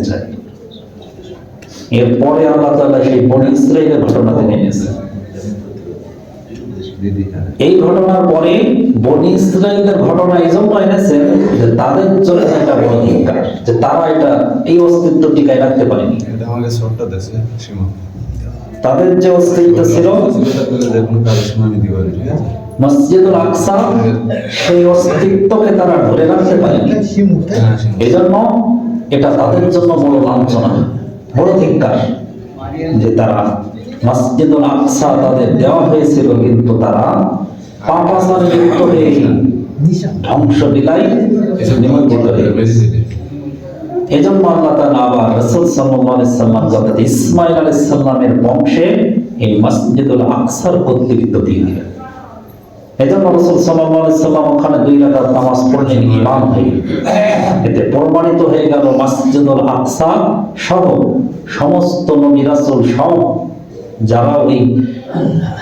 চায়। এরপরে আল্লাহ তাআলা সেই বনী ইসরাইলের ঘটনা টেনে এনেছেন। এই ঘটনার পরে বনী ইসরাইলের ঘটনা এই জন্য এনেছেন যে তাদের জন্য একটা বড় ধিক্কার, যে তারা এটা এই অস্তিত্ব টিকায় রাখতে পারেনি। তাদের যে অস্তিত্ব ছিল মসজিদুল আকসা, সেই অস্তিত্বকে তারা ধরে রাখতে পারেনি। এই জন্য এটা তাদের জন্য বড় লাঞ্ছনা, বড় ধিক্কার যে তারা মসজিদুল আকসা তাদের দেওয়া হয়েছিল, কিন্তু তারা পাপাচারে লিপ্ত হয়ে ধ্বংস বিলায় নিমজ্জিত হয়ে গেছে। এই জন্য আল্লাহ তাআলা আবার রাসূল সাল্লাল্লাহু আলাইহি সাল্লাম যখন ইসমাঈল আলাইহিস সালামের বংশে এই মসজিদুল আকসার কর্তৃত্ব দিয়ে দিলেন। এই জন্য রাসূল সাল্লাল্লাহু আলাইহি সাল্লাম ওখানে 2 রাকাত নামাজ পড়লেন ইমাম হয়ে। এতে প্রমাণিত হয়ে গেল মসজিদুল আকসা সহ সমস্ত নবী রাসূল সহ যারা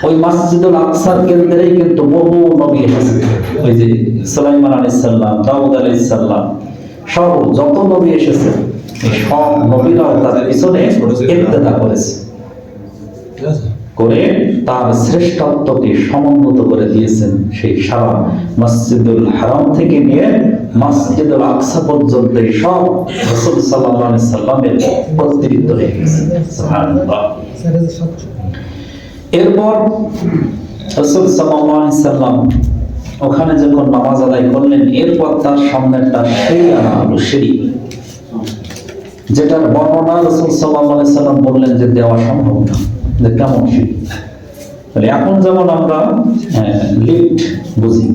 ওই মসজিদুল আকসার কেন্দ্রেই কিন্তু বহু নবী এসেছে। ওই যে সুলাইমান আলাইহিস সালাম, দাউদ আলাইহিস সালাম সহ যত নবী এসেছে, এই সব নবীরা তার পিছনে ইক্তেদা করেছে, করে তার শ্রেষ্ঠত্বকে সমুন্নত করে দিয়েছেন। সেই সারা মসজিদুল হারাম থেকে নিয়ে মসজিদুল আকসা পর্যন্ত সব রাসূল সাল্লাল্লাহু আলাইহি সাল্লামের কর্তৃত্ব হয়ে গেছে। সুবহানাল্লাহ। এরপর রাসূল সাল্লাল্লাহু আলাইহি সাল্লাম ওখানে যখন নামাজ আদায় করলেন, এরপর তার সামনে একটা সিঁড়ি আনা হলো, সিঁড়ি, যেটার বর্ণনা রাসূল সাল্লাল্লাহু আলাইহি সাল্লাম বললেন যে দেওয়া সম্ভব না। যে কেমন সিঁড়ি? এখন যেমন আমরা লিফট বুঝি,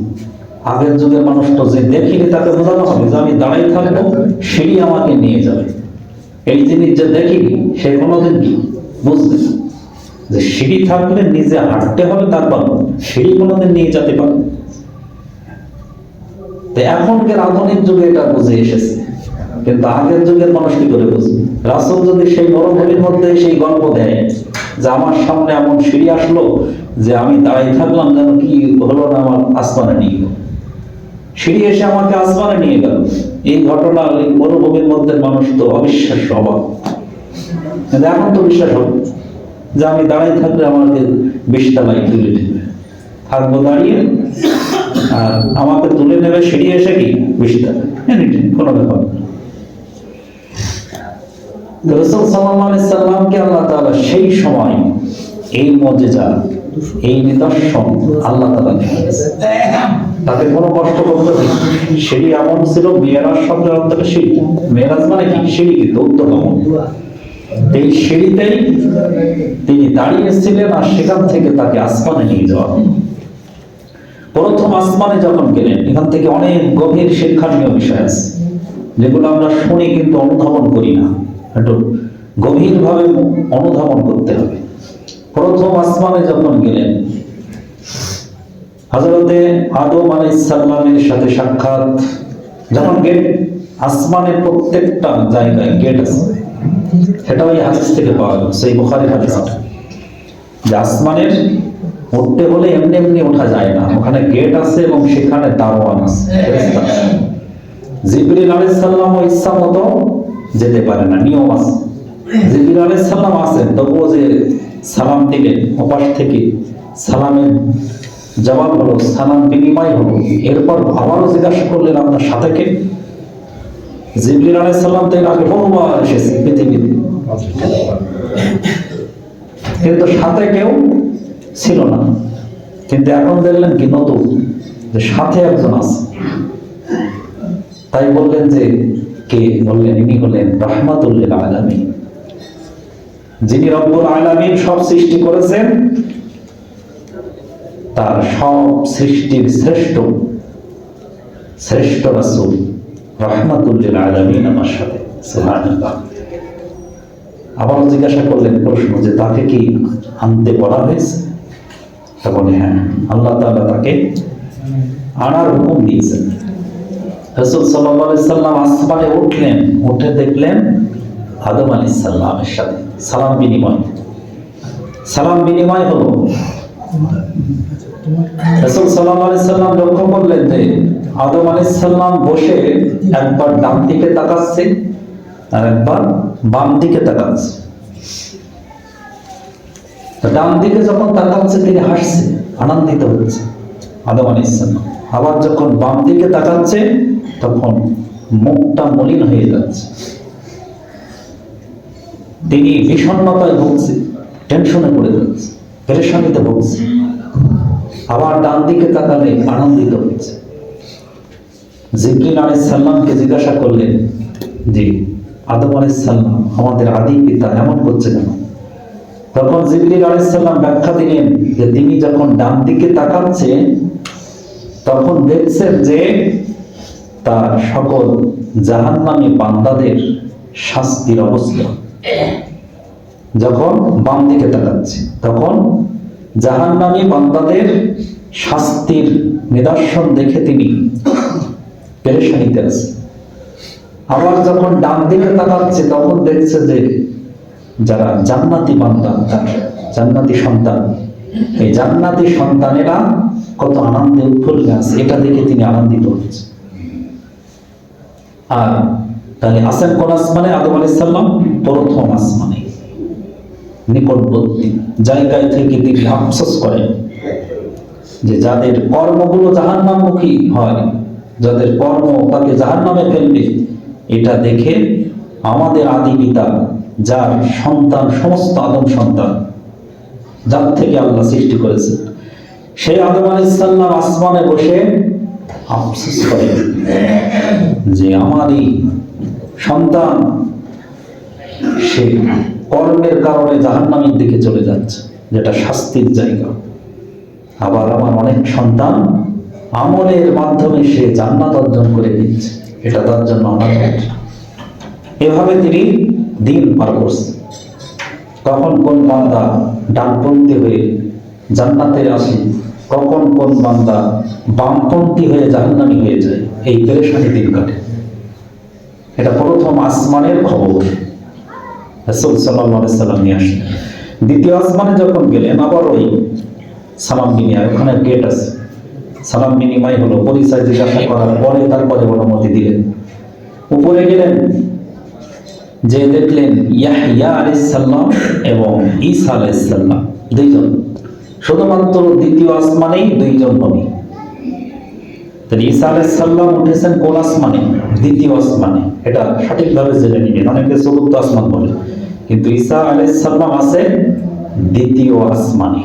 আগের যুগের মানুষ তো যে দেখিনি তাকে বোঝানো হবে যে আমি দাঁড়াই থাকবো, সিঁড়ি আমাকে নিয়ে যাবে। এই জিনিস যে দেখিনি সে কোনোদিন কি বুঝবে যে সিঁড়ি থাকলে নিজে হাঁটতে হবে, তারপর সিঁড়ি কোনোদিন নিয়ে যেতে পারে। এখনকার আধুনিক যুগে এটা বুঝে এসেছে, কিন্তু আগের যুগের মানুষ কি করে বুঝবে? রাসূল যদি সেই মরুভূমির মধ্যে সেই গল্প দেয় যে আমার সামনে এমন সিঁড়ি আসলো যে আমি দাঁড়াই থাকলাম, যেন কি হলো না, আমার আসমানে নিয়ে গেল, সিঁড়ি এসে আমাকে আসমানে নিয়ে গেল, এই ঘটনা ওই মরুভূমির মধ্যে মানুষ তো অবিশ্বাস্য অবাক। কিন্তু এখন তো বিশ্বাস হবে যে আমি দাঁড়াই থাকলে আমাকে 20 তলায় তুলে নেবে, থাকবো দাঁড়িয়ে, আর আমাকে তুলে নেবে সিঁড়ি এসে কি 20 তলায়, কোনো ব্যাপার না। রাসূল সাল্লাল্লাহু আলাইহি সাল্লামকে আল্লাহ তাআলা সেই সময় এই মুজিজা, এই নিদর্শন আল্লাহ তাআলা দিয়েছেন। তাতে কোনো কষ্ট করতে হয়। সিঁড়ি এমন ছিল, মেরাজ শব্দের অর্থ সিঁড়ি, মেরাজ মানে কি সিঁড়ি, কিন্তু উত্তরগমন। এই সিঁড়িতেই তিনি দাঁড়িয়েছিলেন, আর সেখান থেকে তাকে আসমানে নিয়ে যাওয়া হলো। প্রথম আসমানে যখন গেলেন, এখান থেকে অনেক গভীর শিক্ষণীয় বিষয় আছে, যেগুলো আমরা শুনি কিন্তু অনুধাবন করি না। একটু গভীরভাবে অনুধাবন করতে হবে। প্রথম আসমানে যখন গেলেন, হযরতে আদম আলাইহিস সালামের সাথে সাক্ষাৎ। যখন গেট, আসমানের প্রত্যেকটা জায়গায় গেট আছে, সেটা ওই হাদিস থেকে পাওয়া যায়, সেই বুখারীর হাদিস, যে আসমানের উঠতে হলে এমনি এমনি ওঠা যায় না, ওখানে গেট আছে এবং সেখানে দারোয়ান আছে, ফেরেশতা আছে। জিবরিল আলাইহিস সালাম ইচ্ছা মতো যেতে পারে না, নিয়ম আছে। জিবরিল আলাইহিস সালাম আছেন, তবুও যে সালাম দিলেন, ওপাশ থেকে সালামের জবাব হলো, সালাম বিনিময় হলো, এরপর আবারও জিজ্ঞাসা করলেন আপনার সাথে কে? জিবরিল আলাইহিস সালাম তো এর আগে বহুবার এসেছে পৃথিবীতে, কিন্তু সাথে কেউ ছিল না। কিন্তু এখন দেখলেন কি নতুন, যে সাথে একজন আছে। তাই বললেন যে কে? বললেন ইনি হলেন রাহমাতুল লিল আলামিন, যিনি রব্বুল আলামিন সব সৃষ্টি করেছেন, তার সব সৃষ্টির শ্রেষ্ঠ রাসূল রাহমাতুল লিল আলামিন আমার সাথে। সুবহানাল্লাহ। আবার জিজ্ঞাসা করলেন প্রশ্ন, যে তাকে কি আনতে বলা হয়েছে? তা বলে হ্যাঁ, আল্লাহ তাআলা তাকে আনার হুকুম দিয়েছেন। রাসূল সাল্লাল্লাহু আলাইহি সাল্লাম আসমানে উঠলেন, উঠে দেখলেন আদম আলাইহিস সালামের সাথে সালাম বিনিময় হলো। রাসূল সাল্লাল্লাহু আলাইহি সাল্লাম লক্ষ্য করলেন যে আদম আলাইহিস সালাম বসে একবার ডান দিকে তাকাচ্ছে, আর একবার বাম দিকে তাকাচ্ছে। ডান দিকে যখন তাকাচ্ছে তিনি হাসছে, আনন্দিত হচ্ছে আদম আলাইহিস সালাম। আবার যখন বাম দিকে তাকাচ্ছে তখন মুখটা মলিন হয়ে যাচ্ছে, তিনি বিষণ্ণতায় ভুগছে, টেনশনে পড়ে যাচ্ছে, পেরেশানিতে ভুগছে। আবার ডান দিকে তাকালে আনন্দিত হচ্ছে। জিবরিল আলাইহিস সালামকে জিজ্ঞাসা করলেন যে আদম আলাইহিস সালাম আমাদের আদি পিতা এমন করছে কেন? তখন জিবরিল আলাইহিস সালাম ব্যাখ্যা দিলেন যে তিনি যখন ডান দিকে তাকাচ্ছে তখন দেখছেন যে তার সকল জাহান্নামী বান্দাদের শাস্তির অবস্থা। যখন বাম দিকে তাকাচ্ছে তখন জাহান্নামী বান্দাদের শাস্তির নিদর্শন দেখে তিনি পেরেশানিতে আছে। আবার যখন ডান দিকে তাকাচ্ছে তখন দেখছে যে যারা জান্নাতি বান্দা, তার জান্নাতি সন্তান, এই জান্নাতি সন্তানেরা কত আনন্দে উৎফুল্লে আছে, এটা দেখে তিনি আনন্দিত হচ্ছে। আর তাহলে আছেন কোন আসমানে? আদম আলাইহিস সালাম প্রথম আসমানে, নিকটবর্তী জায়গায় থেকে তিনি আফসোস করেন যে যাদের কর্মগুলো জাহান্নামমুখী হয়, যাদের কর্ম তাকে জাহান্নামে ফেলবে, এটা দেখে আমাদের আদি পিতা, যার সন্তান সমস্ত আদম সন্তান, যার থেকে আল্লাহ সৃষ্টি করেছে, সেই আদম আলাইহিস সালাম আসমানে বসে আফসোস করেন যে আমার এই সন্তান সে কর্মের কারণে জাহান্নামের দিকে চলে যাচ্ছে, যেটা শাস্তির জায়গা। আবার আমার অনেক সন্তান আমলের মাধ্যমে সে জান্নাত অর্জন করে দিচ্ছে, এটা তার জন্য আমার। এভাবে তিনি দিন পার করছেন। কখন কোন বান্দা ডানপন্থী হয়ে জান্নাতে আসে, কখন কোন বান্দা বামপন্থী হয়ে জাহান্নামী হয়ে যায়, এই পেরেশানি দিন কাটে। এটা প্রথম আসমানের খবর রাসূল সাল্লাল্লাহু আলাইহি সাল্লাম নিয়ে আসেন। দ্বিতীয় আসমানে যখন গেলেন আবার ওই সালাম বিনিময়, ওখানে গেট আছে, সালাম বিনিময় হলো, পরিচয় জিজ্ঞাসা করার পরে তারপরে অনুমতি দিলেন। উপরে গেলেন, যে দেখলেন ইয়াহইয়া আলাইহিস সালাম এবং ঈসা আলাইহিস সালাম দুইজন, শুধুমাত্র দ্বিতীয় আসমানেই দুইজন নবী। তাহলে ঈসা আলাইহিস সালাম উঠেছেন কোন আসমানে? দ্বিতীয় আসমানে। এটা সঠিকভাবে জেনে নিবেন, অনেকে চতুর্থ আসমান বলে, কিন্তু ঈসা আলাইহিস সালাম আছে দ্বিতীয় আসমানে।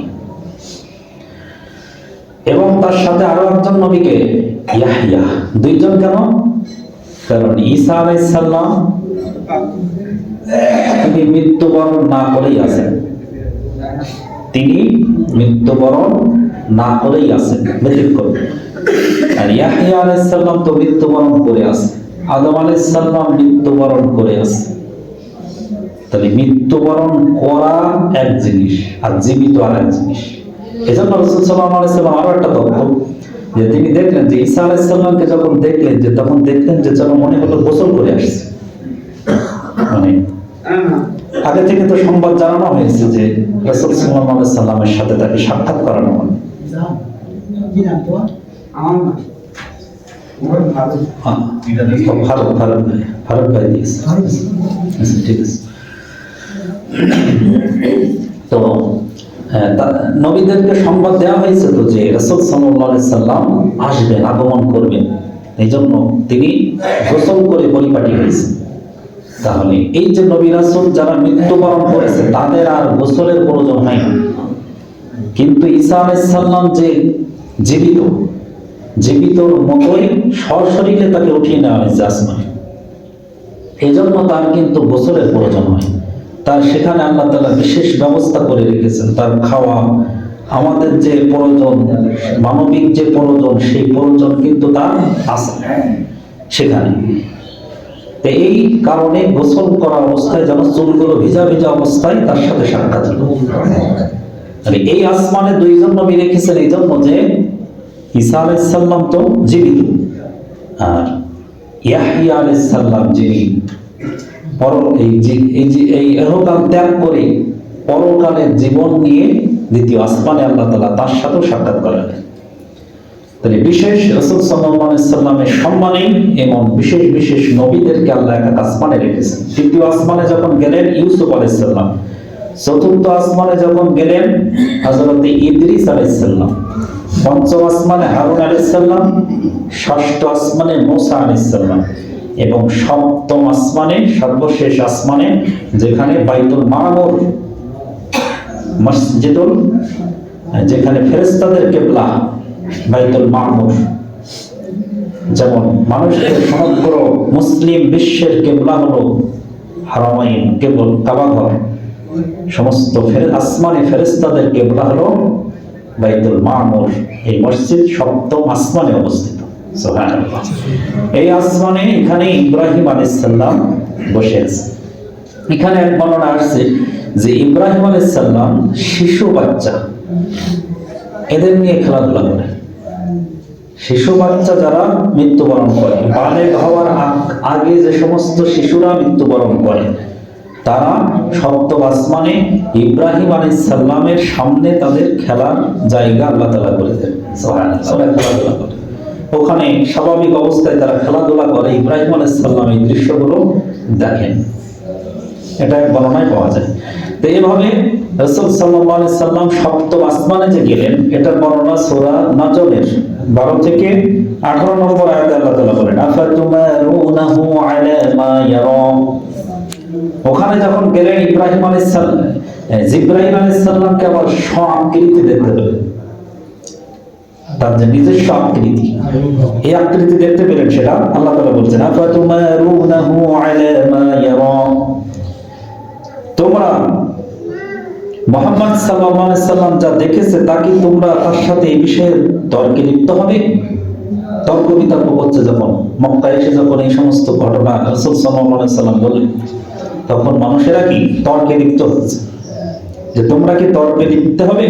এবং তার সাথে আরো একজন নবীকে ইয়াহইয়া, দুইজন কেন? কারণ ঈসা আলাইহিস সালাম তিনি মৃত্যুবরণ না করেই আছেন, তিনি মৃত্যুবরণ না করেই আছেন, ব্যতিক্রম। আর ইয়াহইয়া আলাইহিস সালাম তো মৃত্যুবরণ করে আছে, আদম আলাইহিস সালাম মৃত্যুবরণ করে আছে। তাহলে মৃত্যুবরণ করা এক জিনিস আর জীবিত আর এক জিনিস। এজন্য রাসূল সাল্লাল্লাহু আলাইহি সাল্লাম আরো একটা তথ্য যে তিনি দেখলেন যে ঈসা আলাইহিস সালামকে যখন দেখলেন, যে তখন দেখলেন যে যেন মনে হলো গোসল করে আসছে। মানে আগে থেকে তো সংবাদ জানানো হয়েছে যে রাসূল সাল্লাল্লাহু আলাইহি সাল্লামের সাথে তাকে সাক্ষাৎ করানো হবে। ফারুক ভাই দিয়েছে, ঠিক আছে। তো নবীদেরকে সংবাদ দেওয়া হয়েছে তো যে রাসূল সাল্লাল্লাহু আলাইহি সাল্লাম আসবেন, আগমন করবেন, এই জন্য তিনি গোসল করে পরিপাটি হয়েছেন। তাহলে এই যে নবী রাসূল যারা মৃত্যুবরণ করেছে তাদের আর গোসলের প্রয়োজন হয় না, কিন্তু ঈসা আলাইহিস সালাম যে জীবিত, জীবিতর মতোই সশরীরে তাকে উঠিয়ে নেওয়া হয়েছে আসমানে, এই জন্য তার কিন্তু গোসলের প্রয়োজন হয়। তার সেখানে আল্লাহ তাআলা বিশেষ ব্যবস্থা করে রেখেছেন, তার খাওয়া, আমাদের যে প্রয়োজন, মানবিক যে প্রয়োজন, সেই প্রয়োজন কিন্তু তার আছে সেখানে। এই কারণে গোসল করা অবস্থায় যেন চুলগুলো ভিজা ভিজা অবস্থায় তার সাথে সাক্ষাৎ হলো। এই আসমানে দুইজন নবী রেখেছেন এই জন্য যে ঈসা আলাইহিস সালাম তো জীবিত, আর ইয়াহইয়া আলাইহিস সালাম যিনি এই ইহকাল ত্যাগ করে পরকালের জীবন নিয়ে দ্বিতীয় আসমানে আল্লাহ তাআলা তার সাথেও সাক্ষাৎ করালেন। তাহলে বিশেষ রাসূল সাল্লাল্লাহু আলাইহি সাল্লামের সম্মানে এমন বিশেষ বিশেষ নবীদেরকে আল্লাহ এক আসমানে রেখেছেন। তৃতীয় আসমানে যখন গেলেন ইউসুফ আলাইহিস সালাম, চতুর্থ আসমানে যখন গেলেন হযরত ইদ্রিস আলাইহিস সালাম, পঞ্চম আসমানে হারুন আলাইহিস সালাম, ষষ্ঠ আসমানে মূসা আলাইহিস সালাম এবং সপ্তম আসমানে সর্বশেষ আসমানে যেখানে বাইতুল মামুর মসজিদুল, যেখানে ফেরেশতাদের কিবলা বাইতুল মামুর, যেমন মানুষের সমগ্র মুসলিম বিশ্বের কিবলা হলো হারামাইন কেবল কাবাঘর, সমস্ত আসমানে ফেরেশতাদের কিবলা হলো বাইতুল মামুর। এই মসজিদ সপ্তম আসমানে অবস্থিত। সুবহানাল্লাহ। এই আসমানে এখানে ইব্রাহিম আলাইহিস সালাম বসে আছে। এখানে এক বর্ণনা আসছে যে ইব্রাহিম আলাইহিস সালাম শিশু বাচ্চা এদের নিয়ে খেলাধুলা করে। শিশু বাচ্চা যারা মৃত্যুবরণ করে, বালেগ হওয়ার আগে যে সমস্ত শিশুরা মৃত্যুবরণ করে, তারা সপ্তম আসমানে ইব্রাহিম আলাইহিস সালামের সামনে তাদের খেলার জায়গা আল্লাহ তাআলা করে দেন। সুবহানাল্লাহ। ওখানে স্বাভাবিক অবস্থায় তারা খেলাধুলা করে, ইব্রাহিম আলাইহিস সালাম এই দৃশ্যগুলো দেখেন। এটা এক বর্ণনায় পাওয়া যায়। তো এইভাবে রাসূল সাল্লাল্লাহু আলাইহি সাল্লাম সপ্তম আসমানে যে গেলেন, এটার বর্ণনা সূরা নাজমের 12 থেকে 18 নম্বর আয়াতে আল্লাহ তাআলা বলেন, আফাতুমারুনাহু আলা মা ইয়ারা। ওখানে যখন গেলেন ইব্রাহিম আলাইহিস সালাম, জিবরাইল আলাইহিস সালামকে আবার স্ব-আকৃতি দেখতে পেলেন। তার যে নিজস্ব আকৃতি, এই আকৃতি দেখতে পেলেন, সেটা আল্লাহ তাআলা বলছেন, আফাতুমারুনাহু আলা মা ইয়ারা। তোমরা মুহাম্মদ সাল্লাল্লাহু আলাইহি সাল্লাম যা দেখেছে তা কি তোমরা তার সাথে এই বিষয়ে তর্কে লিপ্ত হবে? তর্ক বিতর্ক হচ্ছে যখন মক্কায় এসে যখন এই সমস্ত ঘটনা রাসূল সাল্লাল্লাহু আলাইহি সাল্লাম বললেন, তখন মানুষেরা কি তর্কে লিপ্ত হচ্ছে, যে তোমরা কি তর্কে লিপ্ত হবে?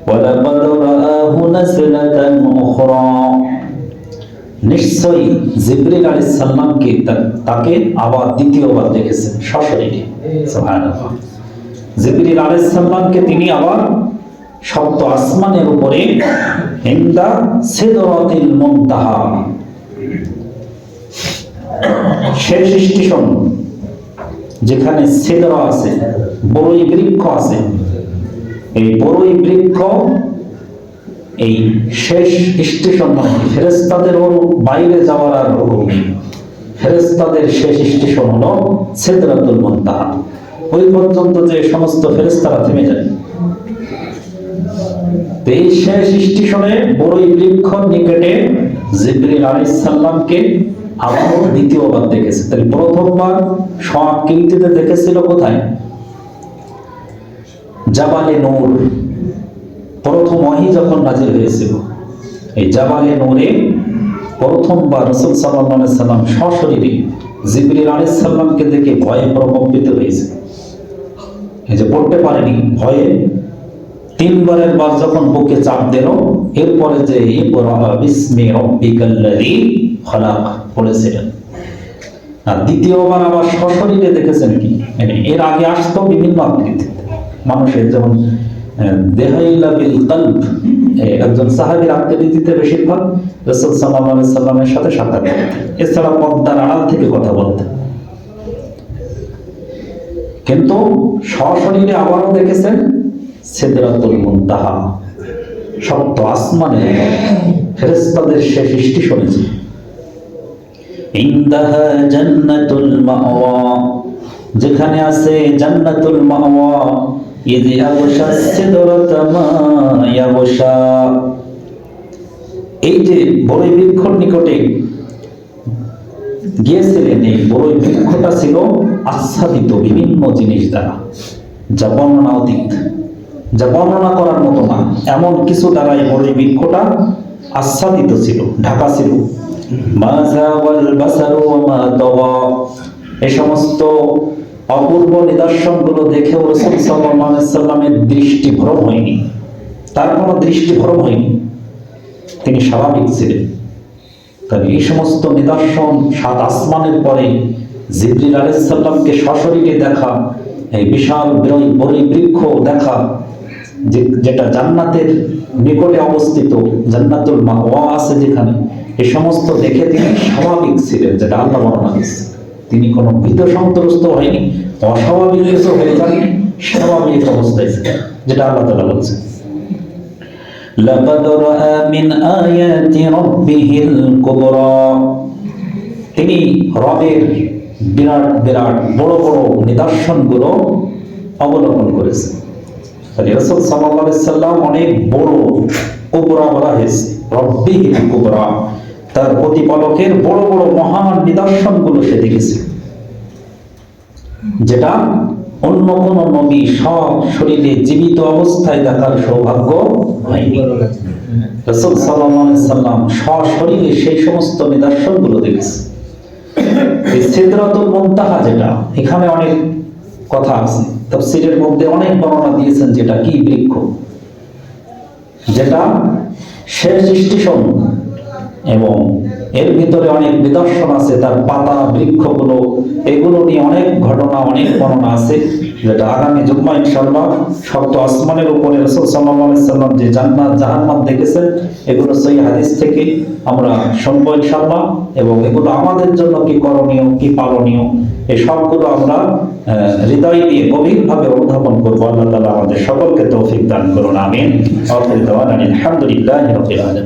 ওয়ালাকাদ রাআহু নাসলাতান উখরা। নিশ্চয়ই জিবরিল আলাইহিস সালামকে তাকে আবার দ্বিতীয়বার দেখেছেন সশরীরে। সুবহানাল্লাহ। জিবরিল আলাইহিস সালামকে তিনি আবার সপ্ত আসমানের উপরে ইনদা সিদরাতিল মুনতাহা, শেষ স্টেশন যেখানে সিদরা আছে, বড়ই বৃক্ষ আছে, এই বড়ই বৃক্ষ এই শেষ স্টেশন, মানে ফেরেশতাদের বাইরে যাওয়ার আর ফেরেশতাদের শেষ স্টেশন হলো সিদরাতুল মুনতাহা। ওই পর্যন্ত যে সমস্ত ফেরেশতারা থেমে যায়। এই শেষ স্টেশনে বড়ই বৃক্ষ নিকটে জিবরিল আলাইহিস সালামকে আবার দ্বিতীয়বার দেখেছে। তাহলে প্রথমবার স্ব-আকৃতিতে দেখেছিল কোথায়? জাবালে নূর, প্রথম ওহী যখন নাযিল হয়েছিল, এই জাবালে নূরে প্রথমবার রাসূল সাল্লাল্লাহু আলাইহি সাল্লাম সশরীরে জিবরিল আলাইহিস সালামকে দেখে ভয়ে প্রকম্পিত হয়েছে। এই যে পড়তে পারেনি ভয়ে, তিনবারের বার যখন বুকে চাপ দিল, এরপরে যে ইকরা বিসমি রাব্বিকাল্লাযী খলাক পড়েছিলেন। আর দ্বিতীয়বার আবার সশরীরে দেখেছেন কি, এর আগে আসতো বিভিন্ন আকৃতিতে মানুষের, যেমন দেহাইলা বিল কলব, একজন সাহাবীর আকৃতিতে বেশিরভাগ রাসূল সাল্লাল্লাহু আলাইহি সাল্লামের সাথে সাক্ষাৎ করতেন, এছাড়া পর্দার আড়াল থেকে কথা বলতেন। কিন্তু সশরীরে আবারও দেখেছেন সিদরাতুল মুনতাহা, সপ্ত আসমানে ফেরেশতাদের শেষ স্টেশনে, ইনদাহা জান্নাতুল মাওয়া, যেখানে আছে জান্নাতুল মাওয়া, ইযি আবশা সিদরাতা মা ইয়াবশা। এই যে বড়ই বৃক্ষর নিকটে গিয়েছিলেন, এই বড়ই বৃক্ষটা ছিল আচ্ছাদিত বিভিন্ন জিনিস দ্বারা, যা বর্ণনা অতীত, যা বর্ণনা করার মতো না, এমন কিছু দ্বারা এই বড়ই বৃক্ষটা আচ্ছাদিত ছিল, ঢাকা ছিল। মা যাওয়াল বাসারু ওয়া মা তাওয়া, এই সমস্ত অপূর্ব নিদর্শনগুলো দেখেও রাসূল সাল্লাল্লাহু আলাইহি সাল্লামের দৃষ্টি ভ্রম হয়নি, তার কোনো দৃষ্টি ভ্রম হয়নি, তিনি স্বাভাবিক ছিলেন। তবে এই সমস্ত নিদর্শন, সাত আসমানের পরে জিবরিল আলাইহিস সালামকে সশরীরে দেখা, এই বিশাল বড়ই বৃক্ষ দেখা, যেটা জান্নাতের নিকটে অবস্থিত জান্নাতুল মাওয়া আছে যেখানে, এই সমস্ত দেখে তিনি স্বাভাবিক ছিলেন, যেটা আল্লাহ বর্ণনা দিয়েছে। তিনি কোনো ভীত সন্ত্রস্ত হয়নি, অস্বাভাবিক কিছু হয়ে যায়নি, স্বাভাবিক অবস্থায় ছিলেন, যেটা আল্লাহ তাআলা বলছেন। লাকাদ রাআ মিন আয়াতি রাব্বিহিল কুবরা, তিনি রবের বিরাট বিরাট বড় বড় নিদর্শনগুলো অবলোকন করেছেন। রাসূল সাল্লাল্লাহু আলাইহি সাল্লাম অনেক বড় কুবরা বলা হয়েছে, রব্বিহিল কুবরা, তার প্রতিপালকের বড় বড় মহান নিদর্শনগুলো সে দেখেছে, যেটা অন্য কোন নবী সব শরীরে জীবিত অবস্থায় দেখার সৌভাগ্য হয়নি। রাসূল সাল্লাল্লাহু আলাইহি সাল্লাম সশরীরে সেই সমস্ত নিদর্শনগুলো দেখেছে। এই সিদরাতুল মুনতাহা, যেটা এখানে অনেক কথা আছে, তাফসীরের মধ্যে অনেক বর্ণনা দিয়েছেন যেটা কি বৃক্ষ, যেটা শেষ স্টেশন, এবং এর ভিতরে অনেক নিদর্শন আছে, তার পাতা বৃক্ষগুলো, এগুলো নিয়ে অনেক ঘটনা, অনেক বর্ণনা আছে, যেটা আগামী জুম্মা ইনশাআল্লাহ সপ্ত আসমানের উপরে রাসূল সাল্লাল্লাহু আলাইহি সাল্লাম যে জান্নাত জাহান্নাম দেখেছেন, এগুলো সহিহ হাদিস থেকে আমরা শুনবো ইনশাআল্লাহ, এবং এগুলো আমাদের জন্য কি করণীয়, কি পালনীয়, এই সবগুলো আমরা হৃদয় দিয়ে গভীরভাবে অনুধাবন করবো। আল্লাহ তাআলা আমাদের সকলকে তৌফিক দান করুন, আমিন। আলহামদুলিল্লাহি রাব্বিল আলামিন।